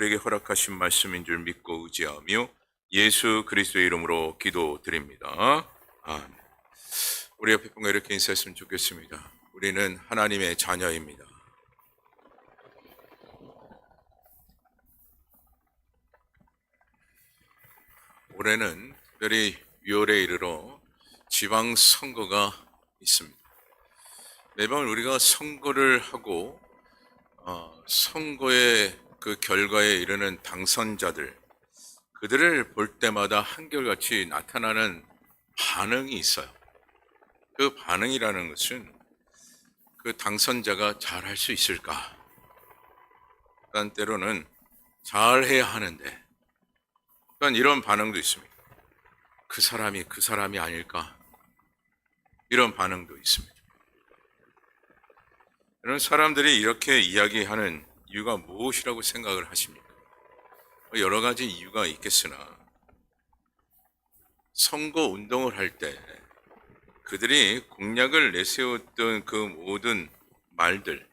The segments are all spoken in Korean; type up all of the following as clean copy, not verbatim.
우리에게 허락하신 말씀인 줄 믿고 의지하며 예수 그리스도의 이름으로 기도드립니다. 아멘. 우리 옆에 분과 이렇게 인사했으면 좋겠습니다. 우리는 하나님의 자녀입니다. 올해는 특별히 6월에 이르러 지방선거가 있습니다. 매번 우리가 선거를 하고 선거의 그 결과에 이르는 당선자들, 그들을 볼 때마다 한결같이 나타나는 반응이 있어요. 그 반응이라는 것은 그 당선자가 잘할 수 있을까? 딴 때로는 잘해야 하는데, 그러니까 이런 반응도 있습니다. 그 사람이 아닐까? 이런 반응도 있습니다. 이런 사람들이 이렇게 이야기하는 이유가 무엇이라고 생각을 하십니까? 여러 가지 이유가 있겠으나 선거 운동을 할 때 그들이 공약을 내세웠던 그 모든 말들,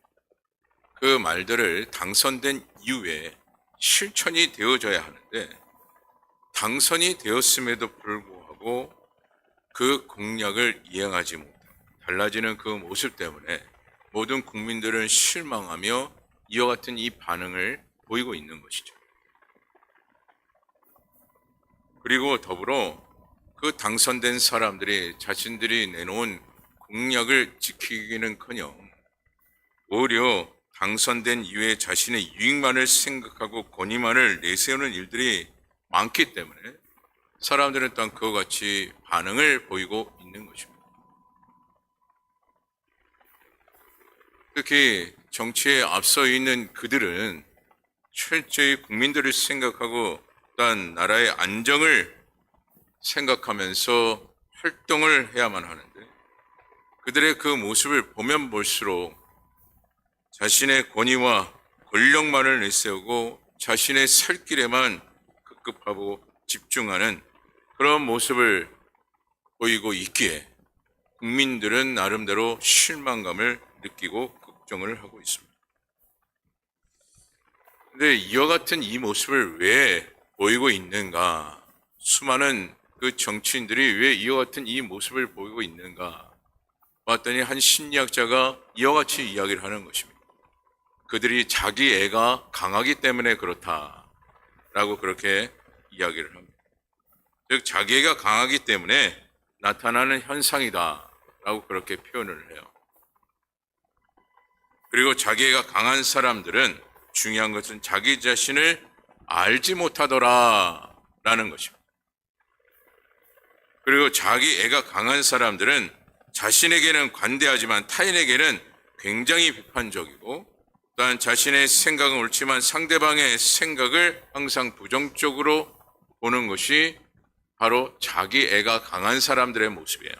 그 말들을 당선된 이후에 실천이 되어져야 하는데, 당선이 되었음에도 불구하고 그 공약을 이행하지 못하고 달라지는 그 모습 때문에 모든 국민들은 실망하며 이와 같은 이 반응을 보이고 있는 것이죠. 그리고 더불어 그 당선된 사람들이 자신들이 내놓은 공약을 지키기는커녕 오히려 당선된 이후에 자신의 유익만을 생각하고 권위만을 내세우는 일들이 많기 때문에 사람들은 또한 그와 같이 반응을 보이고 있는 것입니다. 특히 정치에 앞서 있는 그들은 철저히 국민들을 생각하고 또한 나라의 안정을 생각하면서 활동을 해야만 하는데, 그들의 그 모습을 보면 볼수록 자신의 권위와 권력만을 내세우고 자신의 살 길에만 급급하고 집중하는 그런 모습을 보이고 있기에 국민들은 나름대로 실망감을 느끼고 걱정을 하고 있습니다. 그런데 이와 같은 이 모습을 왜 보이고 있는가? 수많은 그 정치인들이 왜 이와 같은 이 모습을 보이고 있는가? 봤더니 한 심리학자가 이와 같이 이야기를 하는 것입니다. 그들이 자기 애가 강하기 때문에 그렇다라고 그렇게 이야기를 합니다. 즉 자기 애가 강하기 때문에 나타나는 현상이다라고 그렇게 표현을 해요. 그리고 자기 애가 강한 사람들은 중요한 것은 자기 자신을 알지 못하더라라는 것입니다. 그리고 자기 애가 강한 사람들은 자신에게는 관대하지만 타인에게는 굉장히 비판적이고, 또한 자신의 생각은 옳지만 상대방의 생각을 항상 부정적으로 보는 것이 바로 자기 애가 강한 사람들의 모습이에요.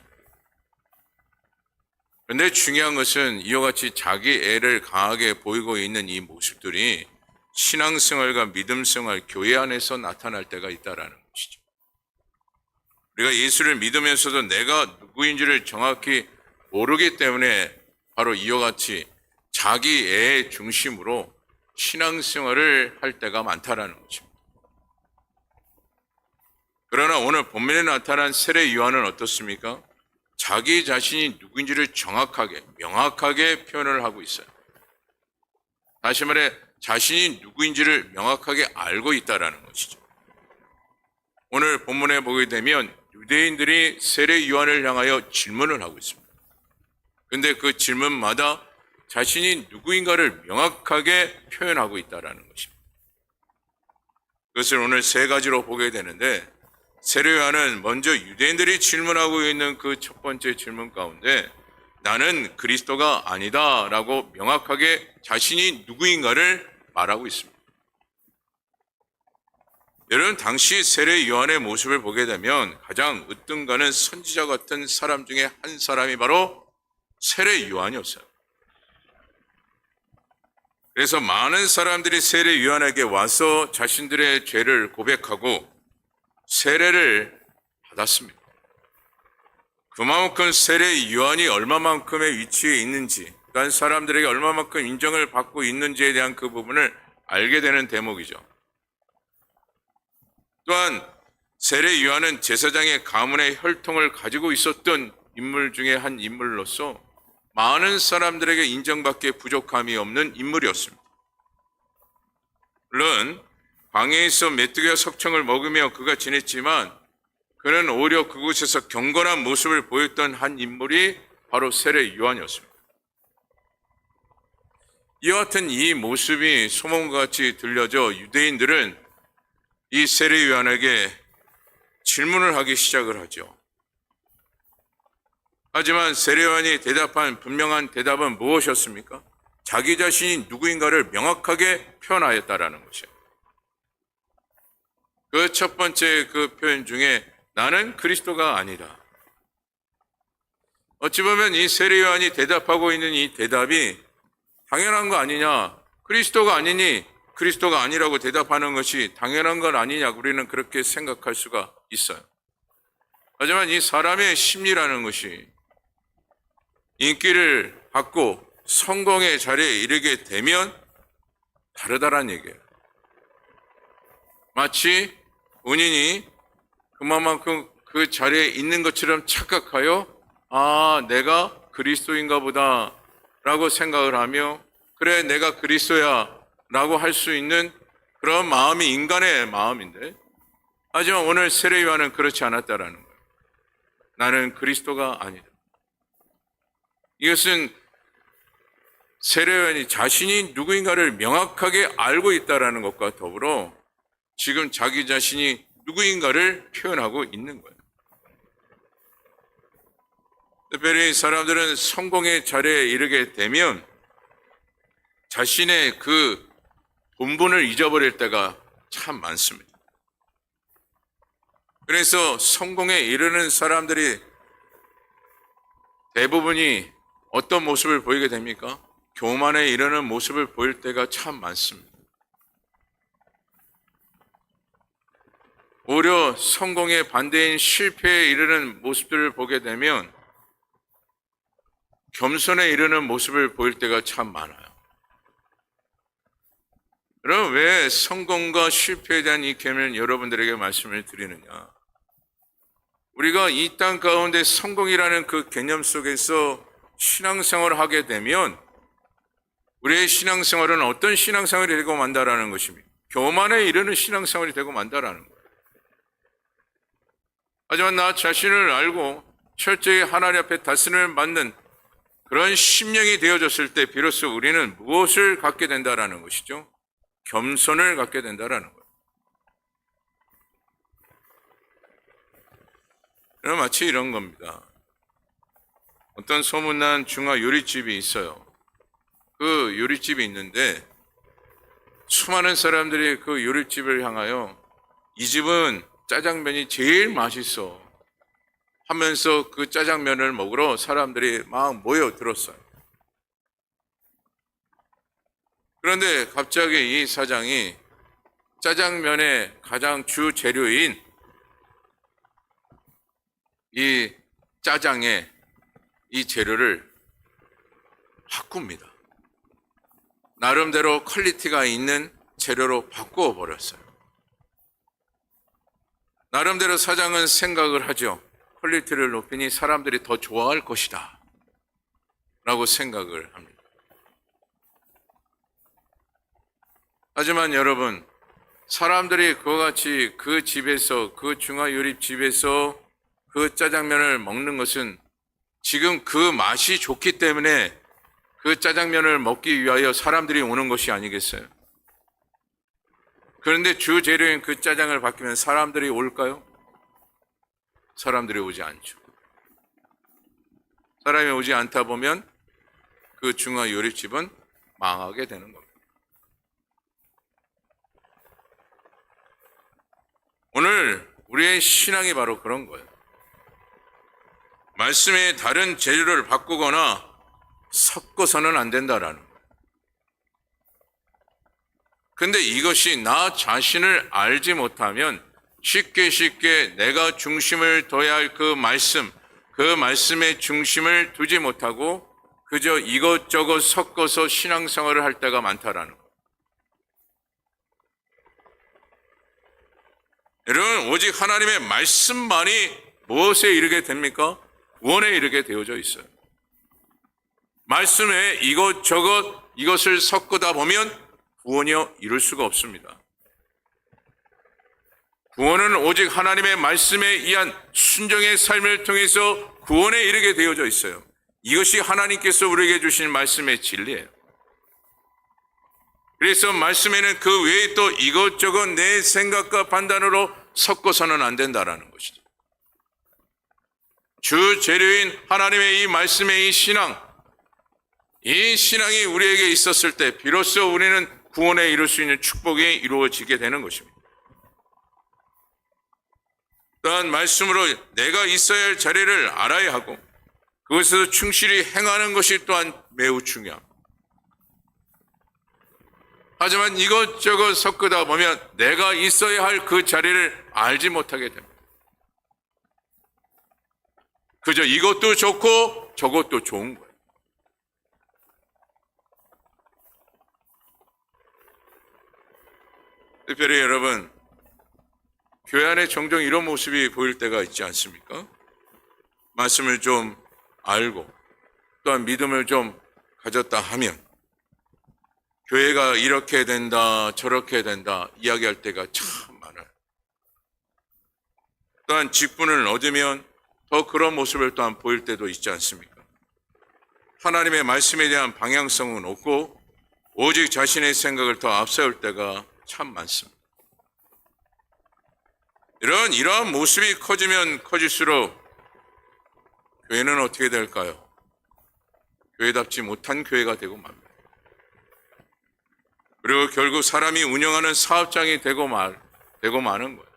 그런데 중요한 것은 이와 같이 자기 애를 강하게 보이고 있는 이 모습들이 신앙생활과 믿음생활, 교회 안에서 나타날 때가 있다라는 것이죠. 우리가 예수를 믿으면서도 내가 누구인지를 정확히 모르기 때문에 바로 이와 같이 자기 애 중심으로 신앙생활을 할 때가 많다라는 것입니다. 그러나 오늘 본문에 나타난 세례 요한은 어떻습니까? 자기 자신이 누구인지를 정확하게, 명확하게 표현을 하고 있어요. 다시 말해 자신이 누구인지를 명확하게 알고 있다라는 것이죠. 오늘 본문에 보게 되면 유대인들이 세례 요한을 향하여 질문을 하고 있습니다. 그런데 그 질문마다 자신이 누구인가를 명확하게 표현하고 있다는 것입니다. 그것을 오늘 세 가지로 보게 되는데, 세례 요한은 먼저 유대인들이 질문하고 있는 그 첫 번째 질문 가운데 나는 그리스도가 아니다라고 명확하게 자신이 누구인가를 말하고 있습니다. 여러분, 당시 세례 요한의 모습을 보게 되면 가장 으뜸가는 선지자 같은 사람 중에 한 사람이 바로 세례 요한이었어요. 그래서 많은 사람들이 세례 요한에게 와서 자신들의 죄를 고백하고 세례를 받았습니다. 그만큼 세례 요한이 얼마만큼의 위치에 있는지, 그러니까 사람들에게 얼마만큼 인정을 받고 있는지에 대한 그 부분을 알게 되는 대목이죠. 또한 세례 요한은 제사장의 가문의 혈통을 가지고 있었던 인물 중에 한 인물로서 많은 사람들에게 인정받기에 부족함이 없는 인물이었습니다. 물론 광야에서 메뚜기와 석청을 먹으며 그가 지냈지만 그는 오히려 그곳에서 경건한 모습을 보였던 한 인물이 바로 세례 요한이었습니다. 이와 같은 이 모습이 소문과 같이 들려져 유대인들은 이 세례 요한에게 질문을 하기 시작을 하죠. 하지만 세례 요한이 대답한 분명한 대답은 무엇이었습니까? 자기 자신이 누구인가를 명확하게 표현하였다라는 것이에요. 그 첫 번째 그 표현 중에 나는 그리스도가 아니다. 어찌 보면 이 세례 요한이 대답하고 있는 이 대답이 당연한 거 아니냐, 그리스도가 아니니 그리스도가 아니라고 대답하는 것이 당연한 건 아니냐, 우리는 그렇게 생각할 수가 있어요. 하지만 이 사람의 심리라는 것이 인기를 받고 성공의 자리에 이르게 되면 다르다란 얘기예요. 마치 본인이 그만큼 그 자리에 있는 것처럼 착각하여 내가 그리스도인가 보다 라고 생각을 하며 그래 내가 그리스도야 라고 할 수 있는 그런 마음이 인간의 마음인데, 하지만 오늘 세례 요한은 그렇지 않았다라는 거예요. 나는 그리스도가 아니다. 이것은 세례 요한이 자신이 누구인가를 명확하게 알고 있다라는 것과 더불어 지금 자기 자신이 누구인가를 표현하고 있는 거예요. 특별히 사람들은 성공의 자리에 이르게 되면 자신의 그 본분을 잊어버릴 때가 참 많습니다. 그래서 성공에 이르는 사람들이 대부분이 어떤 모습을 보이게 됩니까? 교만에 이르는 모습을 보일 때가 참 많습니다. 오히려 성공의 반대인 실패에 이르는 모습들을 보게 되면 겸손에 이르는 모습을 보일 때가 참 많아요. 그럼 왜 성공과 실패에 대한 이 개념을 여러분들에게 말씀을 드리느냐? 우리가 이 땅 가운데 성공이라는 그 개념 속에서 신앙생활을 하게 되면 우리의 신앙생활은 어떤 신앙생활이 되고 만다라는 것입니다. 교만에 이르는 신앙생활이 되고 만다라는 거예요. 하지만 나 자신을 알고 철저히 하나님 앞에 다스림을 받는 그런 심령이 되어졌을 때 비로소 우리는 무엇을 갖게 된다라는 것이죠? 겸손을 갖게 된다라는 거예요. 그럼 마치 이런 겁니다. 어떤 소문난 중화 요리집이 있어요. 그 요리집이 있는데 수많은 사람들이 그 요리집을 향하여 이 집은 짜장면이 제일 맛있어 하면서 그 짜장면을 먹으러 사람들이 막 모여들었어요. 그런데 갑자기 이 사장이 짜장면의 가장 주 재료인 이 짜장의 이 재료를 바꿉니다. 나름대로 퀄리티가 있는 재료로 바꾸어 버렸어요. 나름대로 사장은 생각을 하죠. 퀄리티를 높이니 사람들이 더 좋아할 것이다 라고 생각을 합니다. 하지만 여러분, 사람들이 그와 같이 그 집에서, 그 중화요리집에서 그 짜장면을 먹는 것은 지금 그 맛이 좋기 때문에 그 짜장면을 먹기 위하여 사람들이 오는 것이 아니겠어요? 그런데 주 재료인 그 짜장을 바뀌면 사람들이 올까요? 사람들이 오지 않죠. 사람이 오지 않다 보면 그 중화 요리집은 망하게 되는 겁니다. 오늘 우리의 신앙이 바로 그런 거예요. 말씀에 다른 재료를 바꾸거나 섞어서는 안 된다라는 거예요. 근데 이것이 나 자신을 알지 못하면 쉽게 내가 중심을 둬야 할 그 말씀의 중심을 두지 못하고 그저 이것저것 섞어서 신앙생활을 할 때가 많다라는 거예요. 여러분, 오직 하나님의 말씀만이 무엇에 이르게 됩니까? 구원에 이르게 되어져 있어요. 말씀에 이것저것 이것을 섞다 보면 구원이요 이룰 수가 없습니다. 구원은 오직 하나님의 말씀에 의한 순종의 삶을 통해서 구원에 이르게 되어져 있어요. 이것이 하나님께서 우리에게 주신 말씀의 진리예요. 그래서 말씀에는 그 외에 또 이것저것 내 생각과 판단으로 섞어서는 안 된다라는 것이죠. 주 재료인 하나님의 이 말씀의 이 신앙이 우리에게 있었을 때 비로소 우리는 구원에 이룰 수 있는 축복이 이루어지게 되는 것입니다. 또한 말씀으로 내가 있어야 할 자리를 알아야 하고 그것에서 충실히 행하는 것이 또한 매우 중요합니다. 하지만 이것저것 섞다 보면 내가 있어야 할 그 자리를 알지 못하게 됩니다. 그저 이것도 좋고 저것도 좋은 거예요. 특별히 여러분, 교회 안에 종종 이런 모습이 보일 때가 있지 않습니까? 말씀을 좀 알고 또한 믿음을 좀 가졌다 하면 교회가 이렇게 된다 저렇게 된다 이야기할 때가 참 많아요. 또한 직분을 얻으면 더 그런 모습을 또한 보일 때도 있지 않습니까? 하나님의 말씀에 대한 방향성은 없고 오직 자신의 생각을 더 앞세울 때가 참 많습니다. 이러한 모습이 커지면 커질수록 교회는 어떻게 될까요? 교회답지 못한 교회가 되고 맙니다. 그리고 결국 사람이 운영하는 사업장이 되고 마는 거예요.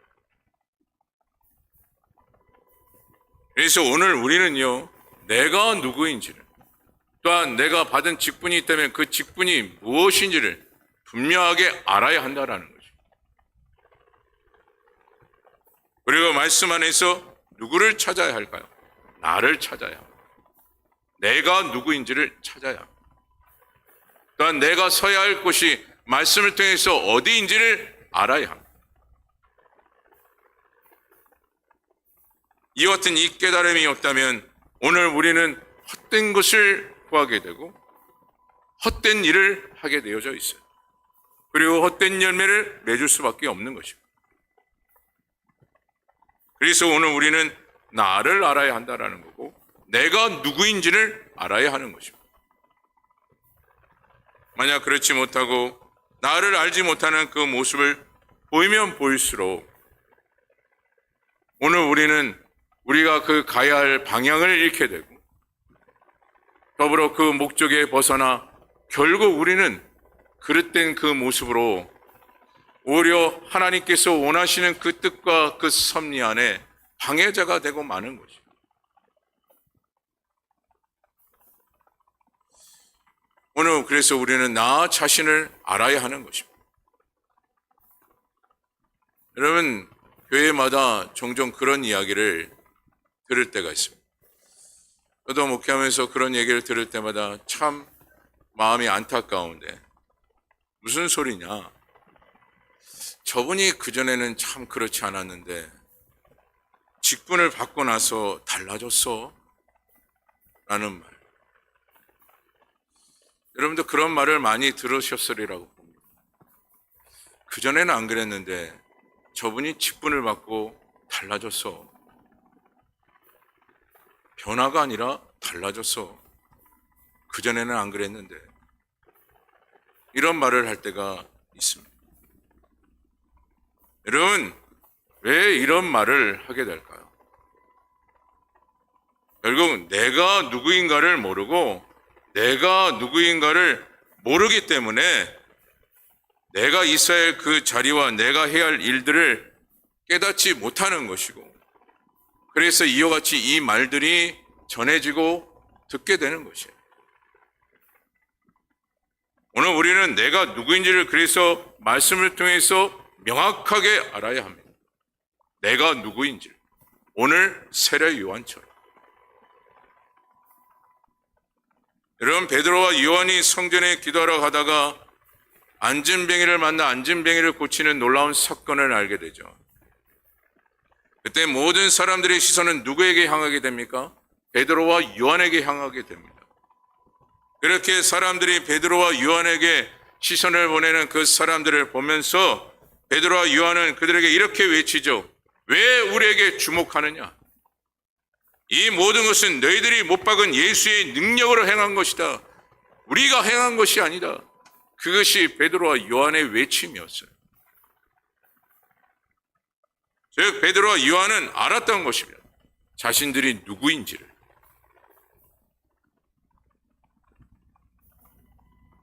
그래서 오늘 우리는요, 내가 누구인지를 또한 내가 받은 직분이 있다면 그 직분이 무엇인지를 분명하게 알아야 한다라는 거죠. 그리고 말씀 안에서 누구를 찾아야 할까요? 나를 찾아야 합니다. 내가 누구인지를 찾아야 합니다. 또한 내가 서야 할 곳이 말씀을 통해서 어디인지를 알아야 합니다. 이와 같은 이 깨달음이 없다면 오늘 우리는 헛된 것을 구하게 되고 헛된 일을 하게 되어져 있어요. 그리고 헛된 열매를 맺을 수밖에 없는 것입니다. 그래서 오늘 우리는 나를 알아야 한다는 거고 내가 누구인지를 알아야 하는 것입니다. 만약 그렇지 못하고 나를 알지 못하는 그 모습을 보이면 보일수록 오늘 우리는 우리가 그 가야 할 방향을 잃게 되고 더불어 그 목적에 벗어나 결국 우리는 그릇된 그 모습으로 오히려 하나님께서 원하시는 그 뜻과 그 섭리 안에 방해자가 되고 마는 것입니다. 오늘 그래서 우리는 나 자신을 알아야 하는 것입니다. 여러분, 교회마다 종종 그런 이야기를 들을 때가 있습니다. 저도 목회하면서 그런 얘기를 들을 때마다 참 마음이 안타까운데 무슨 소리냐? 저분이 그전에는 참 그렇지 않았는데 직분을 받고 나서 달라졌어? 라는 말. 여러분도 그런 말을 많이 들으셨으리라고 봅니다. 그전에는 안 그랬는데 저분이 직분을 받고 달라졌어. 변화가 아니라 달라졌어. 그전에는 안 그랬는데. 이런 말을 할 때가 있습니다. 여러분, 왜 이런 말을 하게 될까요? 결국 내가 누구인가를 모르고 내가 누구인가를 모르기 때문에 내가 있어야 할 그 자리와 내가 해야 할 일들을 깨닫지 못하는 것이고 그래서 이와 같이 이 말들이 전해지고 듣게 되는 것이에요. 오늘 우리는 내가 누구인지를 그래서 말씀을 통해서 명확하게 알아야 합니다. 내가 누구인지를. 오늘 세례 요한처럼. 여러분, 베드로와 요한이 성전에 기도하러 가다가 안진뱅이를 만나 안진뱅이를 고치는 놀라운 사건을 알게 되죠. 그때 모든 사람들의 시선은 누구에게 향하게 됩니까? 베드로와 요한에게 향하게 됩니다. 그렇게 사람들이 베드로와 요한에게 시선을 보내는 그 사람들을 보면서 베드로와 요한은 그들에게 이렇게 외치죠. 왜 우리에게 주목하느냐? 이 모든 것은 너희들이 못 박은 예수의 능력으로 행한 것이다. 우리가 행한 것이 아니다. 그것이 베드로와 요한의 외침이었어요. 즉 베드로와 요한은 알았던 것입니다. 자신들이 누구인지를.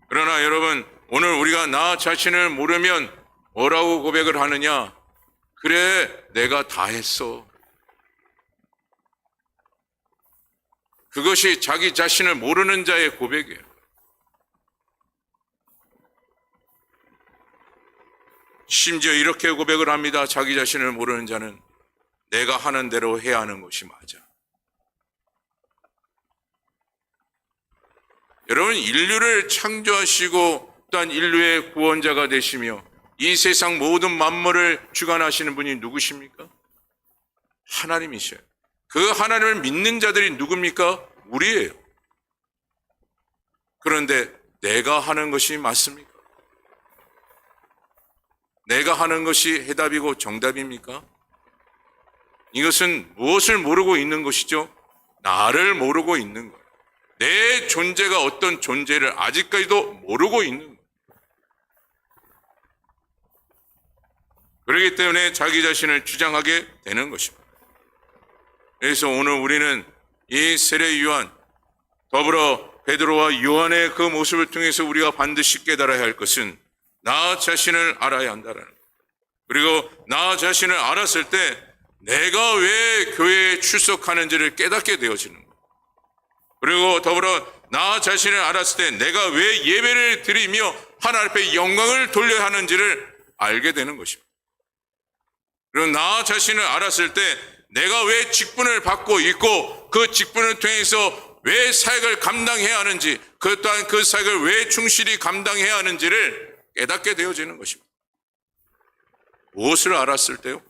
그러나 여러분, 오늘 우리가 나 자신을 모르면 뭐라고 고백을 하느냐? 그래, 내가 다 했어. 그것이 자기 자신을 모르는 자의 고백이에요. 심지어 이렇게 고백을 합니다. 자기 자신을 모르는 자는 내가 하는 대로 해야 하는 것이 맞아. 여러분, 인류를 창조하시고 또한 인류의 구원자가 되시며 이 세상 모든 만물을 주관하시는 분이 누구십니까? 하나님이셔요. 그 하나님을 믿는 자들이 누굽니까? 우리예요. 그런데 내가 하는 것이 맞습니까? 내가 하는 것이 해답이고 정답입니까? 이것은 무엇을 모르고 있는 것이죠? 나를 모르고 있는 거예요. 내 존재가 어떤 존재를 아직까지도 모르고 있는 거예요. 그렇기 때문에 자기 자신을 주장하게 되는 것입니다. 그래서 오늘 우리는 이 세례 요한, 더불어 베드로와 요한의 그 모습을 통해서 우리가 반드시 깨달아야 할 것은 나 자신을 알아야 한다라는 거예요. 그리고 나 자신을 알았을 때 내가 왜 교회에 출석하는지를 깨닫게 되어지는 거예요. 그리고 더불어 나 자신을 알았을 때 내가 왜 예배를 드리며 하나님 앞에 영광을 돌려야 하는지를 알게 되는 것입니다. 그리고 나 자신을 알았을 때 내가 왜 직분을 받고 있고 그 직분을 통해서 왜 사역을 감당해야 하는지, 그 또한 그 사역을 왜 충실히 감당해야 하는지를 깨닫게 되어지는 것입니다. 무엇을 알았을 때요?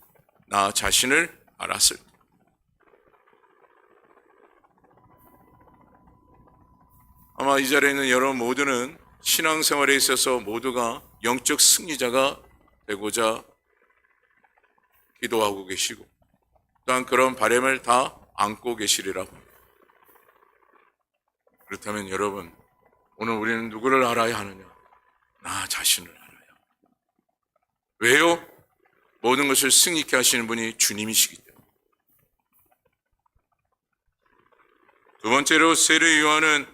나 자신을 알았을 때. 아마 이 자리에 있는 여러분 모두는 신앙생활에 있어서 모두가 영적 승리자가 되고자 기도하고 계시고 또한 그런 바람을 다 안고 계시리라 봅니다. 그렇다면 여러분, 오늘 우리는 누구를 알아야 하느냐? 나 자신을 알아야. 왜요? 모든 것을 승리케 하시는 분이 주님이시기 때문에. 두 번째로 세례 요한은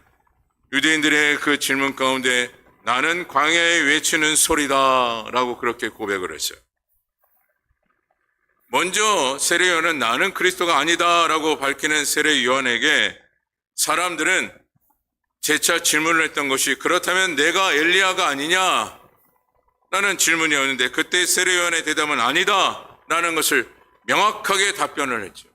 유대인들의 그 질문 가운데 나는 광야에 외치는 소리다 라고 그렇게 고백을 했어요. 먼저 세례 요한은 나는 그리스도가 아니다 라고 밝히는 세례 요한에게 사람들은 재차 질문을 했던 것이 그렇다면 내가 엘리야가 아니냐? 라는 질문이었는데 그때 세례 요한의 대답은 아니다 라는 것을 명확하게 답변을 했죠.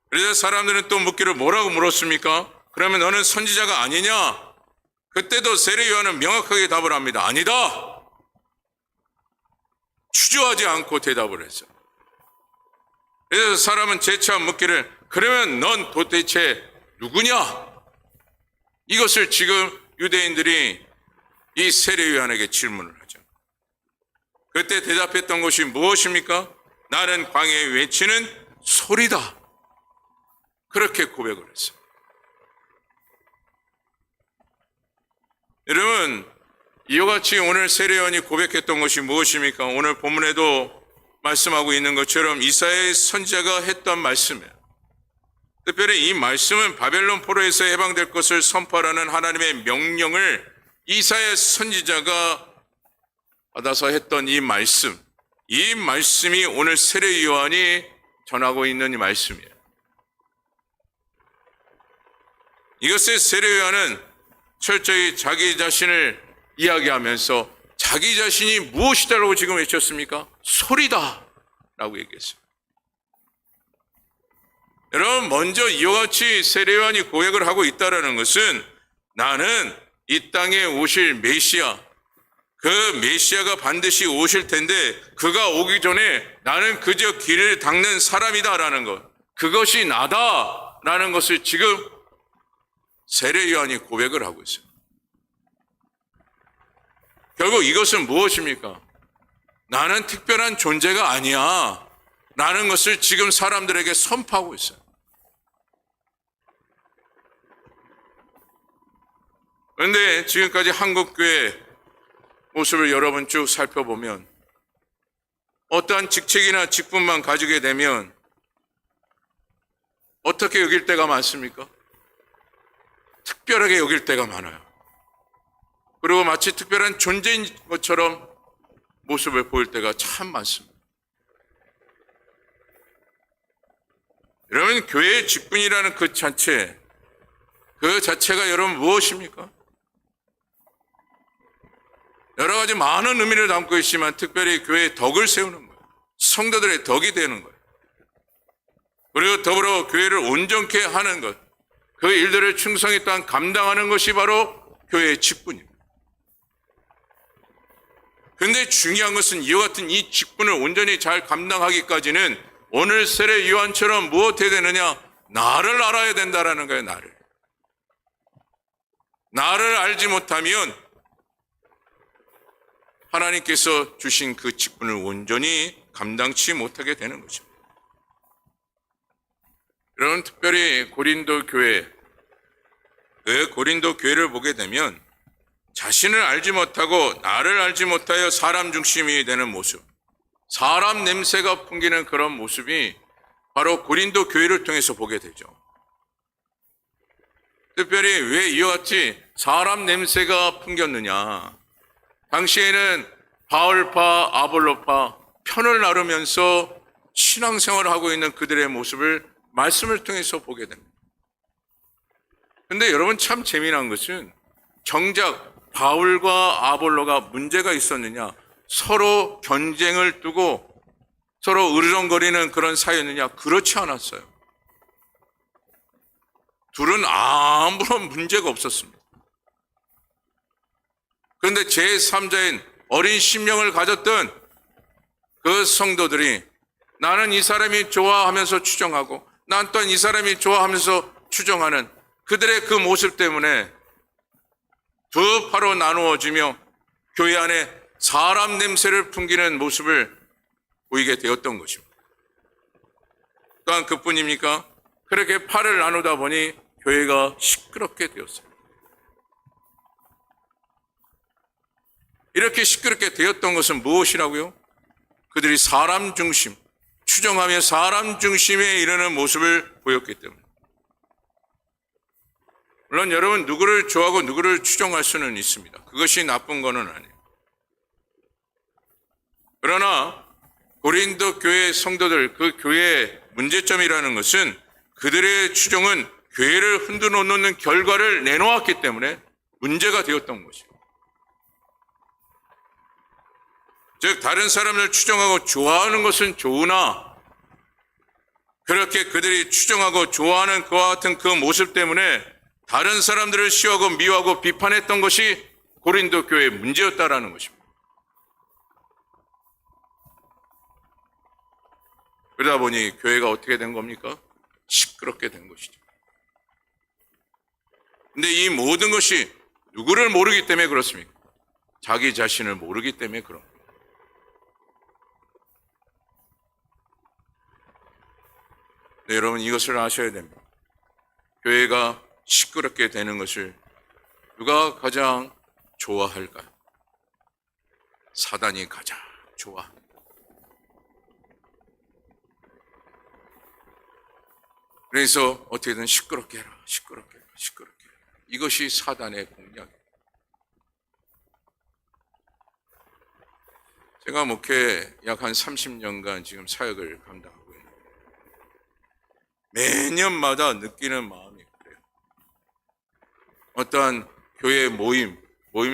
그래서 사람들은 또 묻기를 뭐라고 물었습니까? 그러면 너는 선지자가 아니냐? 그때도 세례 요한은 명확하게 답을 합니다. 아니다. 주저하지 않고 대답을 했어요. 그래서 사람은 재차 묻기를 그러면 넌 도대체 누구냐? 이것을 지금 유대인들이 이 세례 요한에게 질문을 하죠. 그때 대답했던 것이 무엇입니까? 나는 광야에 외치는 소리다. 그렇게 고백을 했어요. 여러분, 이와 같이 오늘 세례 요한이 고백했던 것이 무엇입니까? 오늘 본문에도 말씀하고 있는 것처럼 이사야의 선지자가 했던 말씀이에요. 특별히 이 말씀은 바벨론 포로에서 해방될 것을 선포하라는 하나님의 명령을 이사야 선지자가 받아서 했던 이 말씀이 오늘 세례 요한이 전하고 있는 이 말씀이에요. 이것을 세례 요한은 철저히 자기 자신을 이야기하면서 자기 자신이 무엇이다라고 지금 외쳤습니까? 소리다 라고 얘기했어요. 여러분, 먼저 이와 같이 세례 요한이 고백을 하고 있다는 것은 나는 이 땅에 오실 메시아, 그 메시아가 반드시 오실 텐데 그가 오기 전에 나는 그저 길을 닦는 사람이다라는 것, 그것이 나다라는 것을 지금 세례 요한이 고백을 하고 있어요. 결국 이것은 무엇입니까? 나는 특별한 존재가 아니야 라는 것을 지금 사람들에게 선포하고 있어요. 그런데 지금까지 한국교회 모습을 여러분 쭉 살펴보면 어떠한 직책이나 직분만 가지게 되면 어떻게 여길 때가 많습니까? 특별하게 여길 때가 많아요. 그리고 마치 특별한 존재인 것처럼 모습을 보일 때가 참 많습니다. 여러분, 교회의 직분이라는 그 자체가 여러분 무엇입니까? 여러 가지 많은 의미를 담고 있지만 특별히 교회의 덕을 세우는 거예요. 성도들의 덕이 되는 거예요. 그리고 더불어 교회를 온전케 하는 것, 그 일들을 충성히 또한 감당하는 것이 바로 교회의 직분입니다. 그런데 중요한 것은 이와 같은 이 직분을 온전히 잘 감당하기까지는 오늘 세례 요한처럼 무엇해야 되느냐? 나를 알아야 된다라는 거예요. 나를 알지 못하면 하나님께서 주신 그 직분을 온전히 감당치 못하게 되는 것입니다. 여러분, 특별히 고린도 교회를 보게 되면 자신을 알지 못하고 나를 알지 못하여 사람 중심이 되는 모습, 사람 냄새가 풍기는 그런 모습이 바로 고린도 교회를 통해서 보게 되죠. 특별히 왜 이와 같이 사람 냄새가 풍겼느냐? 당시에는 바울파, 아볼로파 편을 나누면서 신앙생활을 하고 있는 그들의 모습을 말씀을 통해서 보게 됩니다. 그런데 여러분, 참 재미난 것은 정작 바울과 아볼로가 문제가 있었느냐, 서로 경쟁을 두고 서로 으르렁거리는 그런 사이였느냐? 그렇지 않았어요. 둘은 아무런 문제가 없었습니다. 그런데 제3자인 어린 심령을 가졌던 그 성도들이 나는 이 사람이 좋아하면서 추정하고 난 또한 이 사람이 좋아하면서 추정하는 그들의 그 모습 때문에 두 파로 나누어지며 교회 안에 사람 냄새를 풍기는 모습을 보이게 되었던 것입니다. 또한 그뿐입니까? 그렇게 팔을 나누다 보니 교회가 시끄럽게 되었습니다. 이렇게 시끄럽게 되었던 것은 무엇이라고요? 그들이 사람 중심, 추정하며 사람 중심에 이르는 모습을 보였기 때문에. 물론 여러분, 누구를 좋아하고 누구를 추정할 수는 있습니다. 그것이 나쁜 거는 아니에요. 그러나 고린도 교회 성도들, 그 교회의 문제점이라는 것은 그들의 추정은 교회를 흔들어 놓는 결과를 내놓았기 때문에 문제가 되었던 것이에요. 즉, 다른 사람을 추정하고 좋아하는 것은 좋으나 그렇게 그들이 추정하고 좋아하는 그와 같은 그 모습 때문에 다른 사람들을 시호하고 미워하고 비판했던 것이 고린도 교회의 문제였다라는 것입니다. 그러다 보니 교회가 어떻게 된 겁니까? 시끄럽게 된 것이죠. 근데 이 모든 것이 누구를 모르기 때문에 그렇습니까? 자기 자신을 모르기 때문에 그런 겁니다. 네, 여러분, 이것을 아셔야 됩니다. 교회가 시끄럽게 되는 것을 누가 가장 좋아할까요? 사단이 가장 좋아합니다. 그래서 어떻게든 시끄럽게 해라, 시끄럽게 해라, 시끄럽게 해라. 이것이 사단의 공략이에요. 제가 목회 약 한 30년간 지금 사역을 감당하고 있는데 매년마다 느끼는 마음이 그래요. 어떠한 교회 모임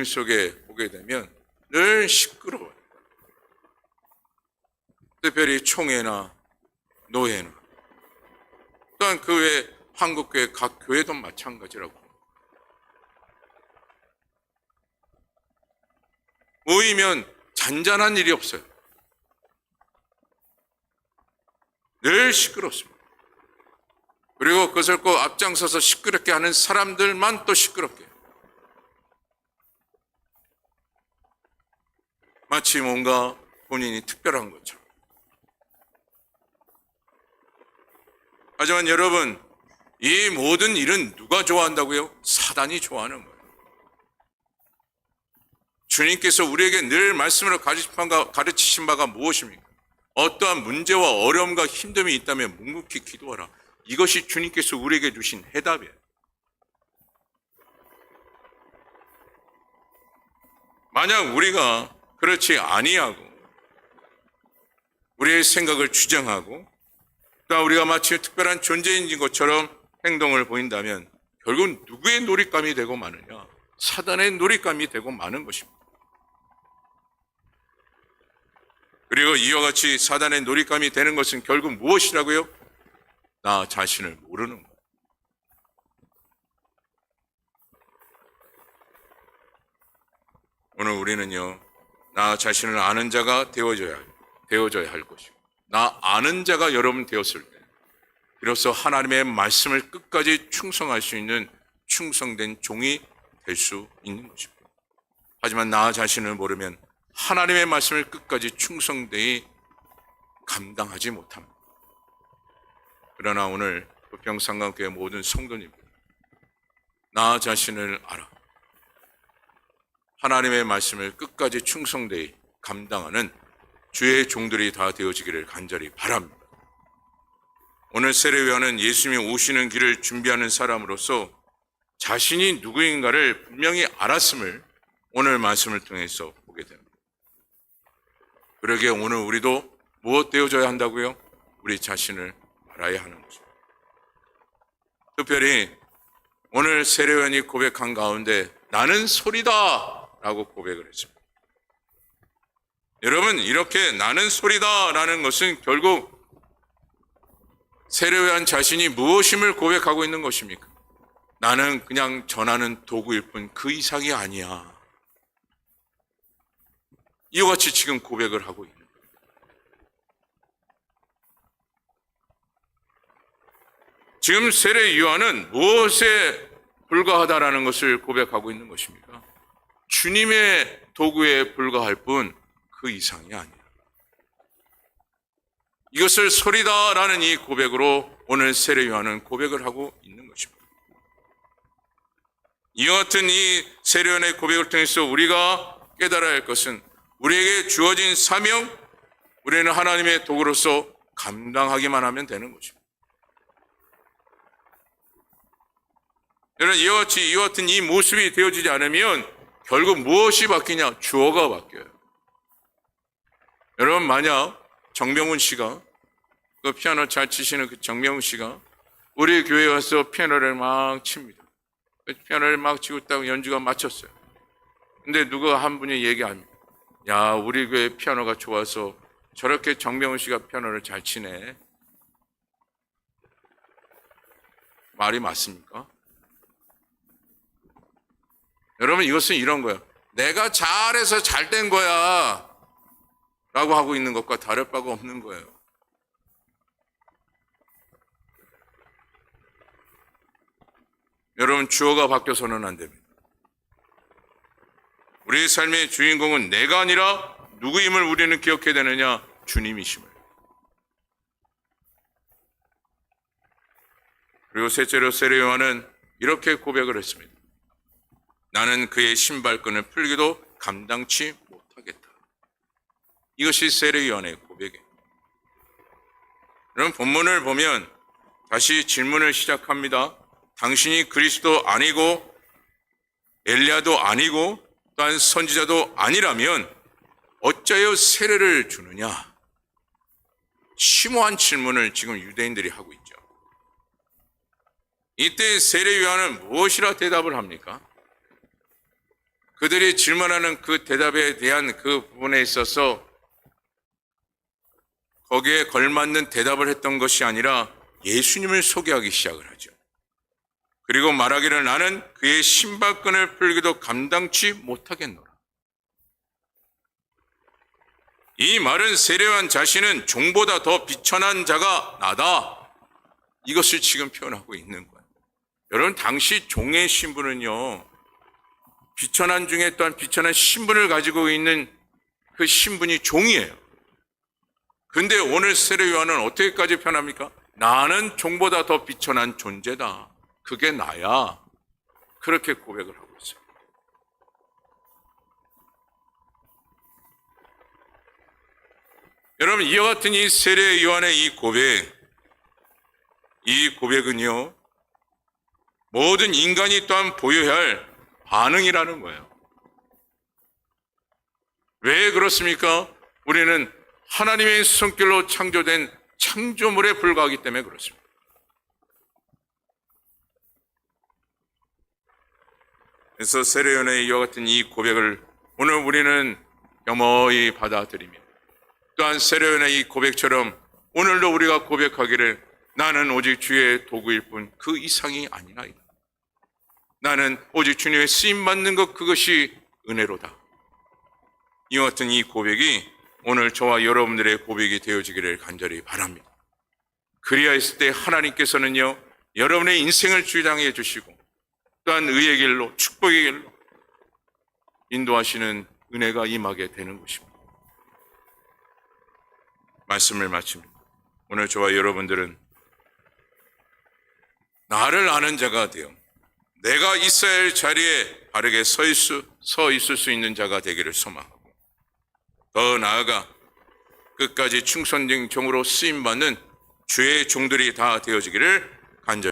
속에 보게 되면 늘 시끄러워요. 특별히 총회나 노회나 또한 그 외 한국교회 각 교회도 마찬가지라고. 모이면 잔잔한 일이 없어요. 늘 시끄럽습니다. 그리고 그것을 꼭 앞장서서 시끄럽게 하는 사람들만 또 시끄럽게 해요. 마치 뭔가 본인이 특별한 것처럼. 하지만 여러분, 이 모든 일은 누가 좋아한다고요? 사단이 좋아하는 거예요. 주님께서 우리에게 늘 말씀으로 가르치신 바가 무엇입니까? 어떠한 문제와 어려움과 힘듦이 있다면 묵묵히 기도하라. 이것이 주님께서 우리에게 주신 해답이에요. 만약 우리가 그렇지 아니하고 우리의 생각을 주장하고 또 우리가 마치 특별한 존재인 것처럼 행동을 보인다면 결국 누구의 놀잇감이 되고 마느냐? 사단의 놀잇감이 되고 마는 것입니다. 그리고 이와 같이 사단의 놀잇감이 되는 것은 결국 무엇이라고요? 나 자신을 모르는 거예요. 오늘 우리는요, 나 자신을 아는 자가 되어져야 할 것이고, 나 아는 자가 여러분 되었을 때, 비로소 하나님의 말씀을 끝까지 충성할 수 있는 충성된 종이 될 수 있는 것입니다. 하지만 나 자신을 모르면 하나님의 말씀을 끝까지 충성되이 감당하지 못합니다. 그러나 오늘 부평상강교회 모든 성도님들, 나 자신을 알아 하나님의 말씀을 끝까지 충성되이 감당하는 주의 종들이 다 되어지기를 간절히 바랍니다. 오늘 세례요한은 예수님이 오시는 길을 준비하는 사람으로서 자신이 누구인가를 분명히 알았음을 오늘 말씀을 통해서 보게 됩니다. 그러기에 오늘 우리도 무엇 되어져야 한다고요? 우리 자신을 알아야 하는 것입니다. 특별히 오늘 세례요한이 고백한 가운데 나는 소리다 라고 고백을 했습니다. 여러분, 이렇게 나는 소리다 라는 것은 결국 세례요한 자신이 무엇임을 고백하고 있는 것입니까? 나는 그냥 전하는 도구일 뿐 그 이상이 아니야. 이와 같이 지금 고백을 하고 있는 거예요. 지금 세례 요한은 무엇에 불과하다라는 것을 고백하고 있는 것입니까? 주님의 도구에 불과할 뿐 그 이상이 아니야. 이것을 소리다라는 이 고백으로 오늘 세례 요한은 고백을 하고 있는 것입니다. 이와 같은 이 세례 요한의 고백을 통해서 우리가 깨달아야 할 것은 우리에게 주어진 사명, 우리는 하나님의 도구로서 감당하기만 하면 되는 것입니다. 여러분, 이와 같은 이 모습이 되어지지 않으면 결국 무엇이 바뀌냐? 주어가 바뀌어요. 여러분, 만약 정명훈 씨가, 그 피아노 잘 치시는 그 정명훈 씨가 우리 교회에 와서 피아노를 막 칩니다. 피아노를 막 치고 있다가 연주가 마쳤어요. 근데 누가 한 분이 얘기합니다. 야, 우리 교회 피아노가 좋아서 저렇게 정명훈 씨가 피아노를 잘 치네. 말이 맞습니까? 여러분, 이것은 이런 거예요. 내가 잘해서 잘 된 거야 라고 하고 있는 것과 다를 바가 없는 거예요. 여러분, 주어가 바뀌어서는 안 됩니다. 우리의 삶의 주인공은 내가 아니라 누구임을 우리는 기억해야 되느냐? 주님이심을. 그리고 셋째로 세례 요한은 이렇게 고백을 했습니다. 나는 그의 신발끈을 풀기도 감당치 못하겠다. 이것이 세례 요한의 고백이에요. 여러분, 본문을 보면 다시 질문을 시작합니다. 당신이 그리스도 아니고 엘리야도 아니고 또한 선지자도 아니라면 어찌하여 세례를 주느냐? 심오한 질문을 지금 유대인들이 하고 있죠. 이때 세례 요한은 무엇이라 대답을 합니까? 그들이 질문하는 그 대답에 대한 그 부분에 있어서 거기에 걸맞는 대답을 했던 것이 아니라 예수님을 소개하기 시작을 하죠. 그리고 말하기를 나는 그의 신발끈을 풀기도 감당치 못하겠노라. 이 말은 세례요한 자신은 종보다 더 비천한 자가 나다. 이것을 지금 표현하고 있는 거예요. 여러분, 당시 종의 신분은요, 비천한 중에 또한 비천한 신분을 가지고 있는 그 신분이 종이에요. 근데 오늘 세례 요한은 어떻게까지 표현합니까? 나는 종보다 더 비천한 존재다. 그게 나야. 그렇게 고백을 하고 있어요. 여러분, 이와 같은 이 세례 요한의 이 고백은요, 모든 인간이 또한 보여야 할 반응이라는 거예요. 왜 그렇습니까? 우리는 하나님의 성격로 창조된 창조물에 불과하기 때문에 그렇습니다. 그래서 세례 요한의 이와 같은 이 고백을 오늘 우리는 겸허히 받아들이며, 또한 세례 요한의 이 고백처럼 오늘도 우리가 고백하기를 나는 오직 주의 도구일 뿐 그 이상이 아니나이다. 나는 오직 주님의 쓰임받는 것, 그것이 은혜로다. 이와 같은 이 고백이 오늘 저와 여러분들의 고백이 되어지기를 간절히 바랍니다. 그리하였을 때 하나님께서는요, 여러분의 인생을 주장해 주시고 또한 의의 길로, 축복의 길로 인도하시는 은혜가 임하게 되는 것입니다. 말씀을 마칩니다. 오늘 저와 여러분들은 나를 아는 자가 되어 내가 있어야 할 자리에 바르게 서 있을 수 있는 자가 되기를 소망하고, 더 나아가 끝까지 충성된 종으로 쓰임받는 주의 종들이 다 되어지기를